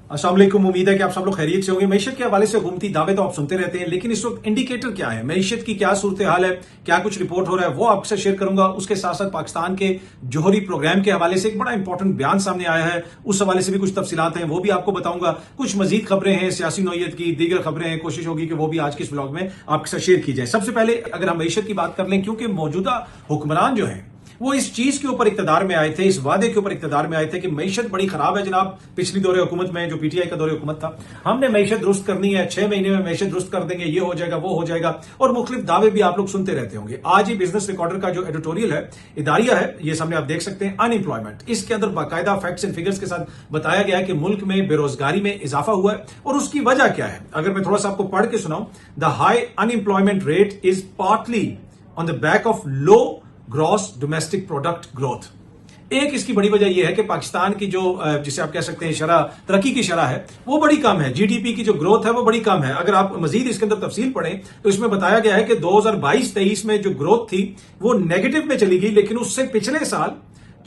अस्सलाम वालेकुम। उम्मीद है कि आप सब लोग खैरियत से होंगे। मईशत के हवाले से हुकूमती दावे तो आप सुनते रहते हैं, लेकिन इस वक्त इंडिकेटर क्या है, मईशत की क्या सूरत हाल है, क्या कुछ रिपोर्ट हो रहा है, वो आपसे शेयर करूंगा। उसके साथ साथ पाकिस्तान के जौहरी प्रोग्राम के हवाले से एक बड़ा इंपॉर्टेंट बयान सामने आया है, उस हवाले से भी कुछ तफसीलात हैं, वो भी आपको बताऊंगा। कुछ मजीद खबरें हैं सियासी नौयत की, दीगर खबरें हैं, कोशिश होगी कि वो भी आज के इस ब्लॉग में आपके साथ शेयर की जाए। सबसे पहले अगर हम मईशत की बात कर लें, क्योंकि मौजूदा हुक्मरान जो है वो इस चीज के ऊपर इक्तदार में आए थे, इस वादे के ऊपर इक्तदार में आए थे कि मईशत बड़ी खराब है जनाब। पिछली दौरे हुकूमत में जो पीटीआई का दौरे हुकूमत था, हमने मईशत दुरुस्त करनी है, 6 महीने में मईशत दुरुस्त कर देंगे, ये हो जाएगा, वो हो जाएगा, और मुख्तलिफ दावे भी आप लोग सुनते रहते होंगे। आज ही बिजनेस रिकॉर्डर का जो एडिटोरियल है, इदारिया है, ये सामने आप देख सकते हैं, अनएम्प्लॉयमेंट, इसके अंदर बाकायदा फैक्ट्स एंड फिगर्स के साथ बताया गया है कि मुल्क में बेरोजगारी में इजाफा हुआ है और उसकी वजह क्या है। अगर मैं थोड़ा सा आपको पढ़ के सुनाऊं, the high unemployment rate is partly on the back of low gross domestic product growth. एक इसकी बड़ी वजह यह है कि पाकिस्तान की जो जिसे आप कह सकते हैं शरह, तरक्की की शरह है, वो बड़ी कम है। जीडीपी की जो ग्रोथ है वो बड़ी कम है। अगर आप मजीद इसके अंदर तफसील पढ़ें तो इसमें बताया गया है कि 2022-23 में जो ग्रोथ थी वो नेगेटिव में चली गई, लेकिन उससे पिछले साल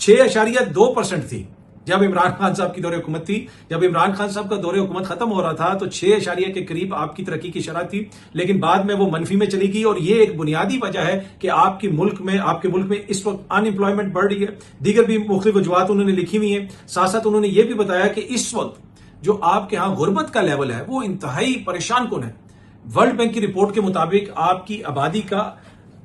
6.2% थी। जब इमरान खान साहब की दौरे हुकूमत थी, जब इमरान खान साहब का दौरे हुकूमत खत्म हो रहा था तो 6 के करीब आपकी तरक्की की शरह थी, लेकिन बाद में वो मनफी में चली गई। और ये एक बुनियादी वजह है कि आपके मुल्क में इस वक्त अनएम्प्लॉयमेंट बढ़ रही है। दीगर भी मुख्तलिफ वजूहात उन्होंने लिखी हुई है। साथ साथ उन्होंने ये भी बताया कि इस वक्त जो आपके यहां गुर्बत का लेवल है वो इंतहाई परेशान कुन है। वर्ल्ड बैंक की रिपोर्ट के मुताबिक आपकी आबादी का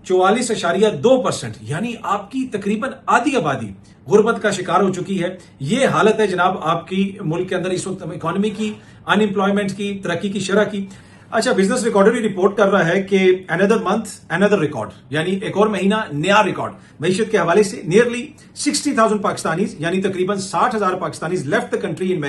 44.2%, यानी आपकी तकरीबन आधी आबादी गुर्बत का शिकार हो चुकी है। ये हालत है जनाब आपकी मुल्क के अंदर इस वक्त इकोनॉमी की, अनएम्प्लॉयमेंट की, तरक्की की शरह की। अच्छा, बिजनेस रिकॉर्डर रिपोर्ट कर रहा है कि अनदर मंथ अनदर रिकॉर्ड, यानी एक और महीना नया रिकॉर्ड मईशत के हवाले से। नियरली 60,000 पाकिस्तानीज, यानी तकरीबन 60,000 Pakistanis left the country in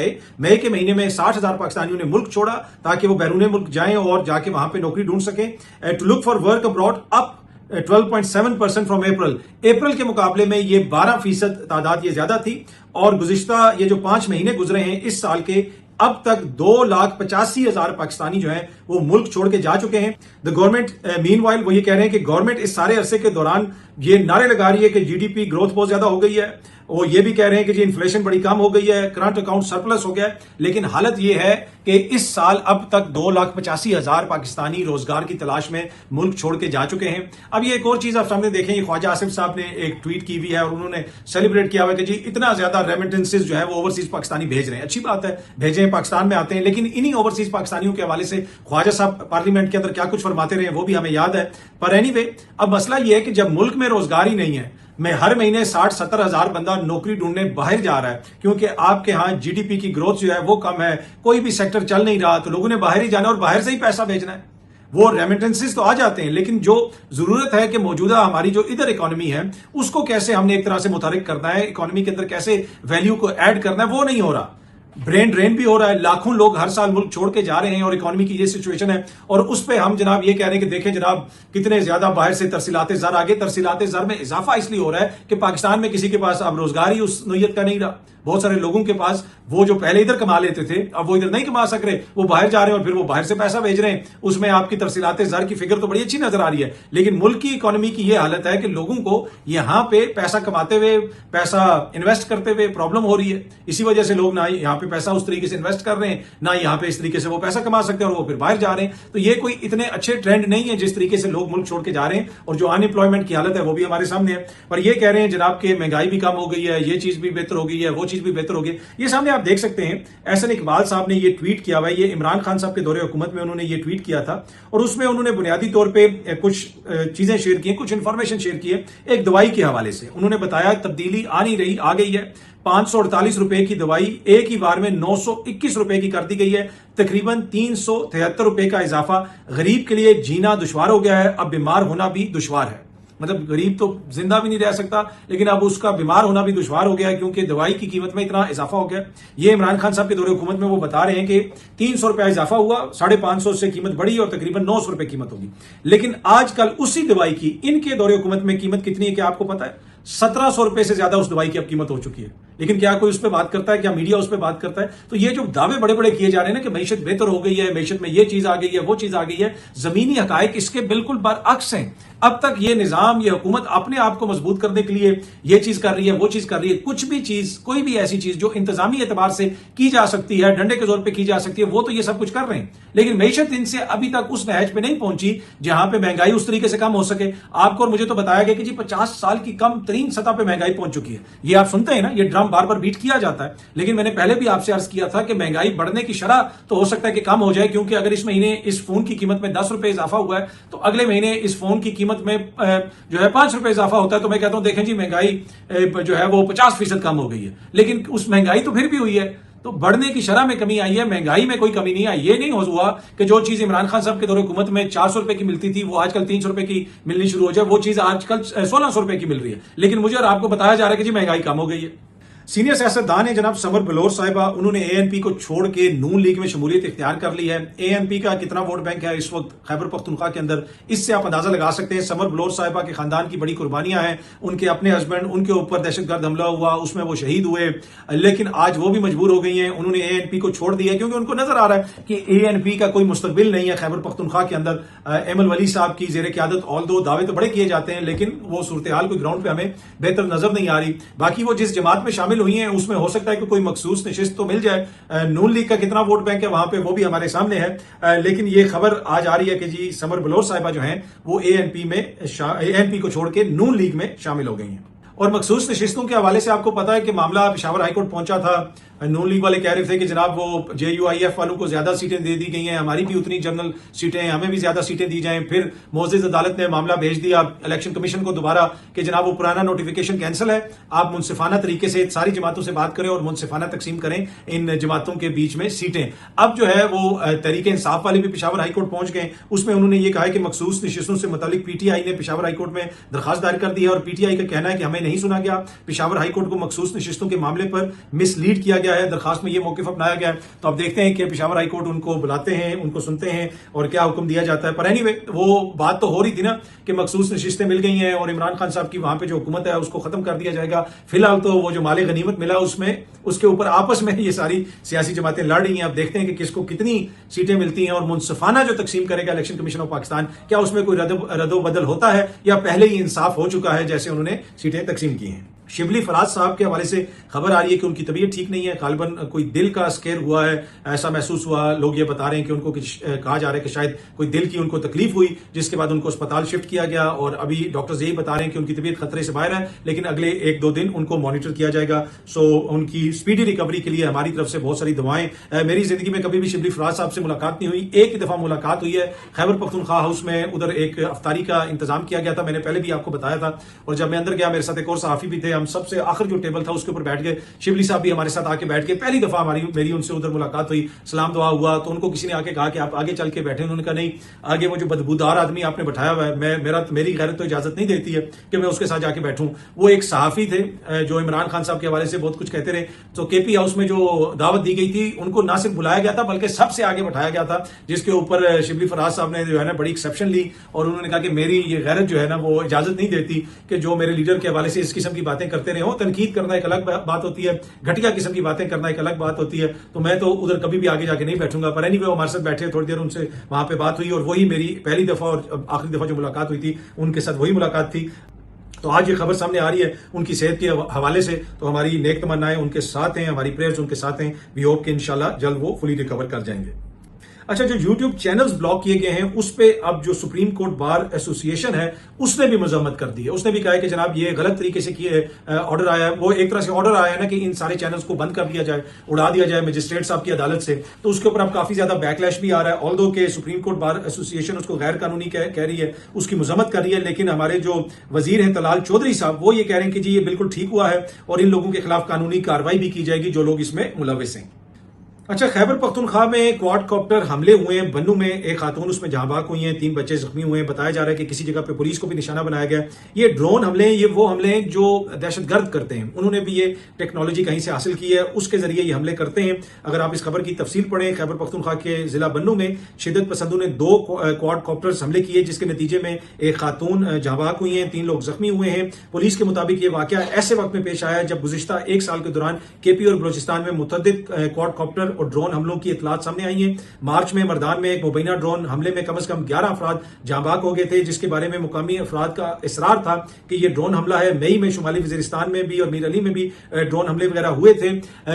मई के महीने में 60,000 पाकिस्तानियों ने मुल्क छोड़ा ताकि वो बैरून मुल्क जाएं और जाके वहां पे नौकरी ढूंढ सकें। To look for work abroad, up 12.7% from April के मुकाबले में ये 12% तादाद ये ज्यादा थी। और गुज़िश्ता ये जो 5 महीने गुजरे हैं इस साल के, अब तक 2,85,000 पाकिस्तानी जो हैं वो मुल्क छोड़ के जा चुके हैं। द गवर्नमेंट मीनवाइल वो ये कह रहे हैं कि गवर्नमेंट इस सारे अरसे के दौरान ये नारे लगा रही है कि जीडीपी ग्रोथ बहुत ज्यादा हो गई है, वो ये भी कह रहे हैं कि जी इन्फ्लेशन बड़ी कम हो गई है, करंट अकाउंट सरप्लस हो गया है, लेकिन हालत ये है कि इस साल अब तक 2,85,000 पाकिस्तानी रोजगार की तलाश में मुल्क छोड़ के जा चुके हैं। अब ये एक और चीज आप सामने देखें, ख्वाजा आसिफ साहब ने एक ट्वीट की हुई है और उन्होंने सेलिब्रेट किया हुआ है कि जी इतना ज्यादा रेमिटेंसेज जो है वो ओवरसीज पाकिस्तानी भेज रहे हैं। अच्छी बात है, भेजें, पाकिस्तान में आते हैं, लेकिन इन्हीं ओवरसीज पाकिस्तानियों के हवाले से ख्वाजा साहब पार्लियामेंट के अंदर क्या कुछ फरमाते रहे वो भी हमें याद है। पर एनीवे, अब मसला ये है कि जब मुल्क में रोजगार ही नहीं है, मैं हर महीने 60-70 हजार बंदा नौकरी ढूंढने बाहर जा रहा है क्योंकि आपके यहां जीडीपी की ग्रोथ जो है वो कम है, कोई भी सेक्टर चल नहीं रहा, तो लोगों ने बाहर ही जाना और बाहर से ही पैसा भेजना है। वो रेमिटेंसेस तो आ जाते हैं, लेकिन जो जरूरत है कि मौजूदा हमारी जो इधर इकोनॉमी है उसको कैसे हमने एक तरह से मुतहरिक करना है, इकोनॉमी के अंदर कैसे वैल्यू को ऐड करना है, वो नहीं हो रहा। ब्रेन ड्रेन भी हो रहा है, लाखों लोग हर साल मुल्क छोड़ के जा रहे हैं और इकोनॉमी की ये सिचुएशन है। और उस पे हम जनाब ये कह रहे हैं कि देखें जनाब कितने ज्यादा बाहर से तरसीलाते ज़र आगे, तरसीलाते ज़र में इजाफा इसलिए हो रहा है कि पाकिस्तान में किसी के पास अब रोजगार ही उस नौयत का नहीं रहा। बहुत सारे लोगों के पास वो जो पहले इधर कमा लेते थे अब वो इधर नहीं कमा सक रहे, वो बाहर जा रहे हैं और फिर वो बाहर से पैसा भेज रहे हैं। उसमें आपकी तरसीलाते ज़र की फिगर तो बड़ी अच्छी नजर आ रही है, लेकिन मुल्क की इकोनॉमी की ये हालत है कि लोगों को यहां पे पैसा कमाते हुए, पैसा इन्वेस्ट करते हुए प्रॉब्लम हो रही है। इसी वजह से लोग ना यहाँ पे पैसा उस तरीके से इन्वेस्ट कर रहे हैं, ना यहाँ पे इस तरीके से वो पैसा कमा सकते हैं और वो फिर बाहर जा रहे हैं। तो ये कोई इतने अच्छे ट्रेंड नहीं है जिस तरीके से लोग मुल्क छोड़ के जा रहे हैं। और जो अनएम्प्लॉयमेंट की हालत है वो भी हमारे सामने है। पर ये कह रहे हैं जनाब के महंगाई भी कम हो गई है, ये चीज भी बेहतर हो गई है, वो चीज भी बेहतर हो गई। ये सामने आप देख सकते हैं, एहसन इकबाल साहब ने ये ट्वीट किया हुआ है। ये इमरान खान साहब के दौरे हुकूमत में उन्होंने ये ट्वीट किया था और उसमें उन्होंने बुनियादी तौर पे कुछ चीजें शेयर की, कुछ इंफॉर्मेशन शेयर की है। एक दवाई के हवाले से उन्होंने बताया तब्दीली आ नहीं रही, आ गई है। 548 रुपए की दवाई एक ही बार में 921 रुपए की कर दी गई है। तकरीबन 373 रुपए का इजाफा। गरीब के लिए जीना दुश्वार हो गया है, अब बीमार होना भी दुश्वार है। मतलब गरीब तो जिंदा भी नहीं रह सकता, लेकिन अब उसका बीमार होना भी दुश्वार हो गया है क्योंकि दवाई की कीमत में इतना इजाफा हो गया। ये इमरान खान साहब के दौरे हुकूमत में वो बता रहे हैं कि 300 रुपया इजाफा हुआ, 550 से कीमत बढ़ी और तकरीबन 900 रुपए कीमत होगी। लेकिन आजकल उसी दवाई की इनके दौरे हुकूमत में कीमत कितनी है क्या आपको पता है? 1700 रुपए से ज्यादा उस दवाई की अब कीमत हो चुकी है। لیکن کیا کوئی اس پہ بات کرتا ہے؟ کیا میڈیا اس پہ بات کرتا ہے؟ تو یہ جو دعوے بڑے بڑے کیے جا رہے ہیں نا کہ معیشت بہتر ہو گئی ہے، معیشت میں یہ چیز آ گئی ہے، وہ چیز آ گئی ہے، زمینی حقائق اس کے بالکل برعکس ہیں۔ اب تک یہ نظام، یہ حکومت اپنے آپ کو مضبوط کرنے کے لیے یہ چیز کر رہی ہے، وہ چیز کر رہی ہے۔ کچھ بھی چیز، کوئی بھی ایسی چیز جو انتظامی اعتبار سے کی جا سکتی ہے، ڈنڈے کے زور پہ کی جا سکتی ہے، وہ تو یہ سب کچھ کر رہے ہیں، لیکن معیشت ان سے ابھی تک اس نہج پہ نہیں پہنچی جہاں پہ مہنگائی اس طریقے سے کم ہو سکے۔ آپ کو اور مجھے تو بتایا گیا کہ جی 50 سال کی کم ترین سطح پہ مہنگائی پہنچ چکی ہے۔ یہ آپ سنتے ہیں نا، یہ ڈرم بار بار بیٹ کیا جاتا ہے، لیکن میں نے پہلے بھی آپ سے عرض کیا تھا کہ مہنگائی بڑھنے کی شرح تو ہو سکتا ہے کہ کم ہو جائے، کیونکہ اگر اس مہینے اس فون کی قیمت میں 10 روپے اضافہ ہوا ہے تو اگلے مہینے اس فون کی قیمت میں جو ہے 5 روپے اضافہ ہوتا ہے، تو میں کہتا ہوں دیکھیں جی مہنگائی جو ہے وہ 50% کم ہو گئی ہے، لیکن اس مہنگائی تو پھر بھی ہوئی ہے۔ تو بڑھنے کی شرح میں کمی آئی ہے، مہنگائی میں کوئی کمی نہیں آئی۔ یہ نہیں ہوا کہ جو چیز عمران خان صاحب کے دور حکومت میں 400 روپے کی ملتی تھی وہ آج کل 300 روپے کی ملنی شروع ہو جائے، وہ چیز آج کل 1600 روپے کی مل رہی ہے، لیکن مجھے اور آپ کو بتایا جا رہا ہے کہ جی مہنگائی کم ہو گئی ہے۔ سینئر سیاستدان ہیں جناب سمر بلور صاحبہ، انہوں نے اے این پی کو چھوڑ کے نون لیگ میں شمولیت اختیار کر لی ہے۔ اے این پی کا کتنا ووٹ بینک ہے اس وقت خیبر پختونخوا کے اندر، اس سے آپ اندازہ لگا سکتے ہیں۔ سمر بلور صاحبہ کے خاندان کی بڑی قربانیاں ہیں، ان کے اپنے ہسبینڈ، ان کے اوپر دہشت گرد حملہ ہوا، اس میں وہ شہید ہوئے، لیکن آج وہ بھی مجبور ہو گئی ہیں، انہوں نے اے این پی کو چھوڑ دیا ہے کیونکہ ان کو نظر آ رہا ہے کہ اے این پی کا کوئی مستقبل نہیں ہے خیبر پختونخوا کے اندر۔ ایمل ولی صاحب کی زیر قیادت آل دو دعوے تو بڑے کیے جاتے ہیں، لیکن وہ صورتحال کوئی گراؤنڈ پہ ہمیں بہتر نظر نہیں آ رہی۔ باقی وہ جس جماعت میں شامل ہوئی ہیں اس میں ہو سکتا ہے کہ کوئی مخصوص نشست تو مل جائے۔ نون لیگ کا کتنا ووٹ بینک ہے وہاں پہ وہ بھی ہمارے سامنے ہے، لیکن یہ خبر آج آ رہی ہے کہ جی سمر بلور صاحبہ جو ہیں وہ اے این پی کو چھوڑ کے نون لیگ میں شامل ہو گئی ہیں۔ اور مخصوص نشستوں کے حوالے سے آپ کو پتا ہے کہ معاملہ پشاور ہائی کورٹ پہنچا تھا۔ نون لیگ والے کہہ رہے تھے کہ جناب وہ جے یو آئی ایف والوں کو زیادہ سیٹیں دے دی گئی ہیں، ہماری بھی اتنی جنرل سیٹیں ہیں، ہمیں بھی زیادہ سیٹیں دی جائیں۔ پھر معزز عدالت نے معاملہ بھیج دیا الیکشن کمیشن کو دوبارہ کہ جناب وہ پرانا نوٹیفیکیشن کینسل ہے، آپ منصفانہ طریقے سے ساری جماعتوں سے بات کریں اور منصفانہ تقسیم کریں ان جماعتوں کے بیچ میں سیٹیں۔ اب جو ہے وہ تحریک انصاف والے بھی پشاور ہائی کورٹ پہنچ گئے، اس میں انہوں نے یہ کہا ہے کہ مخصوص نشستوں سے متعلق پی ٹی آئی نے پشاور ہائی کورٹ میں درخواست دائر کر دی ہے، اور پی ٹی آئی کا کہنا ہے کہ ہمیں نہیں سنا گیا، پشاور ہائی کورٹ کو مخصوص نشستوں کے معاملے پر مس لیڈ کیا گیا ہے، درخواست میں یہ موقف اپنایا گیا ہے۔ تو اب دیکھتے ہیں کہ پشاور ہائی کورٹ ان کو بلاتے ہیں، ان کو سنتے ہیں اور کیا حکم دیا جاتا ہے۔ پر اینی وے وہ بات تو ہو رہی تھی نا کہ مخصوص نشستیں مل گئی ہیں اور عمران خان صاحب کی وہاں پہ جو حکومت ہے اس کو ختم کر دیا جائے گا۔ فی الحال تو وہ جو مال غنیمت ملا اس کے اوپر آپس میں یہ ساری سیاسی جماعتیں لڑ رہی ہیں۔ اب دیکھتے ہیں کہ کس کو کتنی سیٹیں ملتی ہیں، اور منصفانہ جو تقسیم کرے گا الیکشن کمیشن آف پاکستان، کیا اس میں کوئی رد و بدل ہوتا ہے یا پہلے ہی انصاف ہو چکا ہے جیسے انہوں نے سیٹیں تقسیم کی ہیں۔ شبلی فراز صاحب کے حوالے سے خبر آ رہی ہے کہ ان کی طبیعت ٹھیک نہیں ہے، غالباً کوئی دل کا اسکیئر ہوا ہے، ایسا محسوس ہوا۔ لوگ یہ بتا رہے ہیں کہ ان کو کہا جا رہا ہے کہ شاید کوئی دل کی ان کو تکلیف ہوئی، جس کے بعد ان کو اسپتال شفٹ کیا گیا، اور ابھی ڈاکٹرز یہی بتا رہے ہیں کہ ان کی طبیعت خطرے سے باہر ہے، لیکن اگلے 1-2 دن ان کو مانیٹر کیا جائے گا۔ سو ان کی اسپیڈی ریکوری کے لیے ہماری طرف سے بہت ساری دعائیں۔ میری زندگی میں کبھی بھی شبلی فراز صاحب سے ملاقات نہیں ہوئی، ایک ہی دفعہ ملاقات ہوئی ہے خیبر پختونخوا ہاؤس میں، ادھر ایک افطاری کا انتظام کیا گیا تھا، میں نے پہلے بھی آپ کو بتایا تھا، اور جب میں اندر گیا میرے ساتھ ایک اور صحافی بھی تھے، ہم سب سے آخر جو ٹیبل تھا اس کے اوپر بیٹھ گئے، شبلی صاحب بھی ہمارے ساتھ آ کے بیٹھ گئے، پہلی دفعہ میری ان سے ادھر ملاقات ہوئی، سلام دعا ہوا، تو ان کو کسی نے آ کے کہا کہ آپ آگے چل کے بیٹھے، انہوں نے کہا نہیں، آگے وہ جو بدبودار آدمی آپ نے بٹھایا ہوا ہے، میری غیرت تو اجازت نہیں دیتی ہے کہ میں اس کے ساتھ جا کے بیٹھوں۔ وہ ایک صحافی تھے جو عمران خان صاحب کے حوالے سے بہت کچھ کہتے رہے، تو کے پی ہاؤس میں جو دعوت دی گئی تھی ان کو نہ صرف بلایا گیا تھا بلکہ سب سے آگے بٹھایا گیا تھا، جس کے اوپر شبلی فراز صاحب نے جو ہے نا بڑی ایکسیپشن لی، اور انہوں نے کہا کہ میری یہ غیرت جو ہے نا وہ اجازت نہیں دیتی کہ جو میرے لیڈر کے حوالے سے اس قسم کی باتیں کرتے رہے ہوں۔ تنقید کرنا ایک الگ بات ہوتی ہے، گھٹیا قسم کی باتیں کرنا ایک الگ بات ہوتی ہے، تو میں تو ادھر کبھی بھی آگے جا کے نہیں بیٹھوں گا۔ پر اینی وے وہ ہمارے ساتھ بیٹھے، تھوڑی دیر ان سے وہاں پہ بات ہوئی، اور وہی میری پہلی دفعہ اور آخری دفعہ جو ملاقات ہوئی تھی ان کے ساتھ وہی ملاقات تھی۔ تو آج یہ خبر سامنے آ رہی ہے ان کی صحت کے حوالے سے، تو ہماری نیک تمنائیں ان کے ساتھ ہیں، ہماری پریئرز ان کے ساتھ ہیں، وی ہوپ کہ انشاءاللہ جلد وہ فلی ریکور کر جائیں گے۔ اچھا، جو یوٹیوب چینلز بلاک کیے گئے ہیں اس پہ اب جو سپریم کورٹ بار ایسوسی ایشن ہے اس نے بھی مذمت کر دی ہے، اس نے بھی کہا ہے کہ جناب یہ غلط طریقے سے آرڈر آیا ہے، وہ ایک طرح سے آرڈر آیا ہے نا کہ ان سارے چینلز کو بند کر دیا جائے، اڑا دیا جائے مجسٹریٹ صاحب کی عدالت سے، تو اس کے اوپر اب کافی زیادہ بیک لیش بھی آ رہا ہے۔ آلدو کہ سپریم کورٹ بار ایسوسی ایشن اس کو غیر قانونی کہہ رہی ہے، اس کی مذمت کر رہی ہے، لیکن ہمارے جو وزیر ہیں طلال چودھری صاحب وہ یہ کہہ رہے ہیں کہ جی یہ بالکل ٹھیک ہوا ہے، اور ان لوگوں کے خلاف قانونی کارروائی بھی کی جائے گی جو لوگ اس میں ملوث ہیں۔ अच्छा, खैबर पख्तूनख्वा में क्वाड कॉप्टर हमले हुए हैं। बन्नू में एक खातून उसमें जहां बाक हुई हैं, 3 बच्चे जख्मी हुए हैं। बताया जा रहा है कि किसी जगह पे पुलिस को भी निशाना बनाया गया। ये ड्रोन हमले हैं, ये वो हमले हैं जो दहशतगर्द करते हैं। उन्होंने भी ये टेक्नोलॉजी कहीं से हासिल की है, उसके जरिए ये हमले करते हैं। अगर आप इस खबर की तफसील पढ़ें, खैबर पख्तूनख्वा के जिला बन्नू में शिदत पसंदों ने 2 क्वाड कॉप्टर्स हमले किए, जिसके नतीजे में एक खातून जहां बाक हुई हैं, 3 लोग जख्मी हुए हैं। पुलिस के मुताबिक ये वाकया ऐसे वक्त में पेश आया जब गुज़िश्ता 1 साल के दौरान केपी और बलोचिस्तान में मुतअद्दिद क्वाड कॉप्टर और ड्रोन हमलों की इतलात सामने आई हैं। मार्च में मर्दान में एक मुबैना ड्रोन हमले में कम से कम 11 अफराद जाँ बाक हो गए थे, जिसके बारे में मुकामी अफराद का इसरार था कि यह ड्रोन हमला है। मई में शुमाली वजीरिस्तान में भी और मीर अली में भी ड्रोन हमले वगैरह हुए थे,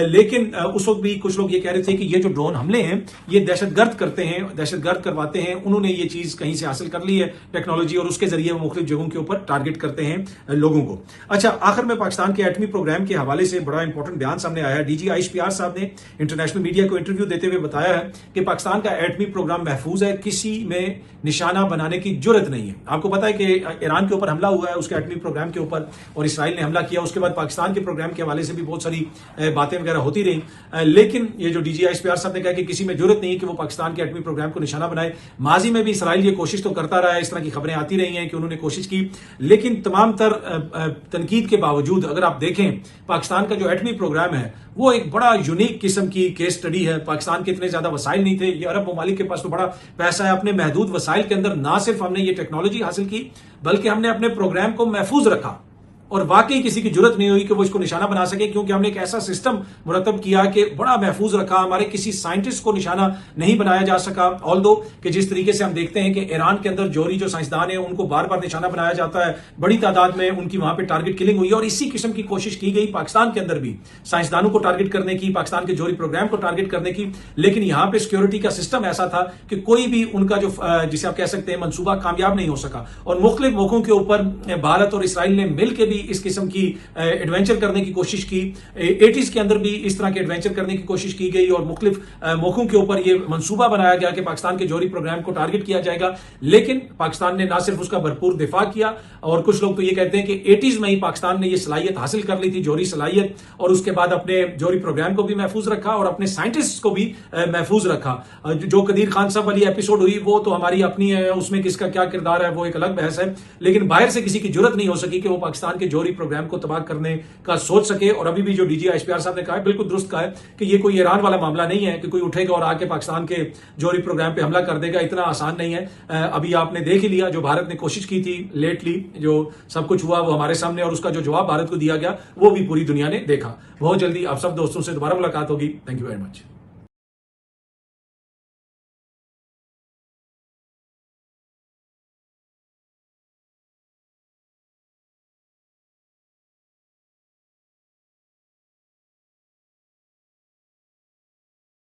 लेकिन उस वक्त भी कुछ लोग ये कह रहे थे कि ये जो ड्रोन हमले हैं ये दहशतगर्द करते हैं, दहशतगर्द करवाते हैं। उन्होंने ये चीज कहीं से हासिल कर ली है टेक्नोलॉजी, और उसके जरिए वो मुख्तलिफ जगहों के ऊपर टारगेट करते हैं लोगों को। अच्छा, आखिर में पाकिस्तान के एटमी प्रोग्राम के हवाले से बड़ा इंपॉर्टेंट बयान सामने आया। डीजी IHPR साहब ने इंटरनेशनल मीडिया को इंटरव्यू देते हुए बताया है कि पाकिस्तान का एटमी प्रोग्राम महफूज है, किसी में निशाना बनाने की जरूरत नहीं है। आपको पता है कि ईरान के ऊपर हमला हुआ है उसके एटमी प्रोग्राम के ऊपर, और इसराइल ने हमला किया। उसके बाद पाकिस्तान के प्रोग्राम के हवाले से भी बहुत सारी बातें वगैरह होती रही, लेकिन ये जो डीजी IHPR साहब ने कहा कि किसी में जरूरत नहीं है कि वो पाकिस्तान के एटमी प्रोग्राम को निशाना बनाए। माजी में भी इसराइल ये कोशिश तो करता रहा है, इस तरह की खबरें आती रही हैं कि उन्होंने कोशिश की, लेकिन तमाम तर तनकीद के बावजूद अगर आप देखें पाकिस्तान का जो एटमी प्रोग्राम है वो एक बड़ा यूनिक किस्म की केस स्टडी है। पाकिस्तान के इतने ज्यादा वसाइल नहीं थे, ये अरब ममालिक के पास तो बड़ा पैसा है। अपने महदूद वसाइल के अंदर ना सिर्फ हमने ये टेक्नोलॉजी हासिल की, बल्कि हमने अपने प्रोग्राम को महफूज रखा, और वाकई किसी की जरूरत नहीं हुई कि वो इसको निशाना बना सके, क्योंकि हमने एक ऐसा सिस्टम मुरतब किया कि बड़ा महफूज रखा। हमारे किसी साइंटिस्ट को निशाना नहीं बनाया जा सका। ऑल्दो कि जिस तरीके से हम देखते हैं कि ईरान के अंदर जोहरी जो साइंसदान है उनको बार बार निशाना बनाया जाता है, बड़ी तादाद में उनकी वहां पे टारगेट किलिंग हुई, और इसी किस्म की कोशिश की गई पाकिस्तान के अंदर भी साइंसदानों को टारगेट करने की, पाकिस्तान के जोहरी प्रोग्राम को टारगेट करने की। लेकिन यहां पर सिक्योरिटी का सिस्टम ऐसा था कि कोई भी उनका जो जिसे आप कह सकते हैं मनसूबा कामयाब नहीं हो सका, और मुख्तलिफ मौकों के ऊपर भारत और इसराइल ने मिलकर भी इस किस्म की एडवेंचर करने की कोशिश की। 80s के अंदर भी इस तरह के एडवेंचर करने की कोशिश की गई, और मुख्तलिफ मौकों के ऊपर यह मंसूबा बनाया गया कि पाकिस्तान के जोहरी प्रोग्राम को टारगेट किया जाएगा। लेकिन पाकिस्तान ने ना सिर्फ उसका भरपूर दिफा किया, और कुछ लोग तो ये कहते हैं कि 80s में ही पाकिस्तान ने यह सलाहियत हासिल कर ली थी, जोहरी सलाहियत, और उसके बाद अपने जोहरी प्रोग्राम को भी महफूज रखा और अपने साइंटिस्ट को भी महफूज रखा। जो कदीर खान साहब वाली एपिसोड हुई वो तो हमारी अपनी है, उसमें किसका क्या किरदार है वो एक अलग बहस है, लेकिन बाहर से किसी की जरूरत नहीं हो सकी कि वो पाकिस्तान के जोहरी प्रोग्राम को तबाह करने का सोच सके। और अभी भी जो डीजी IHPR साहब ने कहा है बिल्कुल दुरुस्त कहा है कि ये कोई ईरान वाला मामला नहीं है कि कोई उठेगा और आके पाकिस्तान के जोहरी प्रोग्राम पे हमला कर देगा, इतना आसान नहीं है। अभी आपने देख ही लिया जो भारत ने कोशिश की थी लेटली, जो सब कुछ हुआ वो हमारे सामने, और उसका जो जवाब भारत को दिया गया वो भी पूरी दुनिया ने देखा। बहुत जल्दी आप सब दोस्तों से दोबारा मुलाकात होगी। Thank you very much.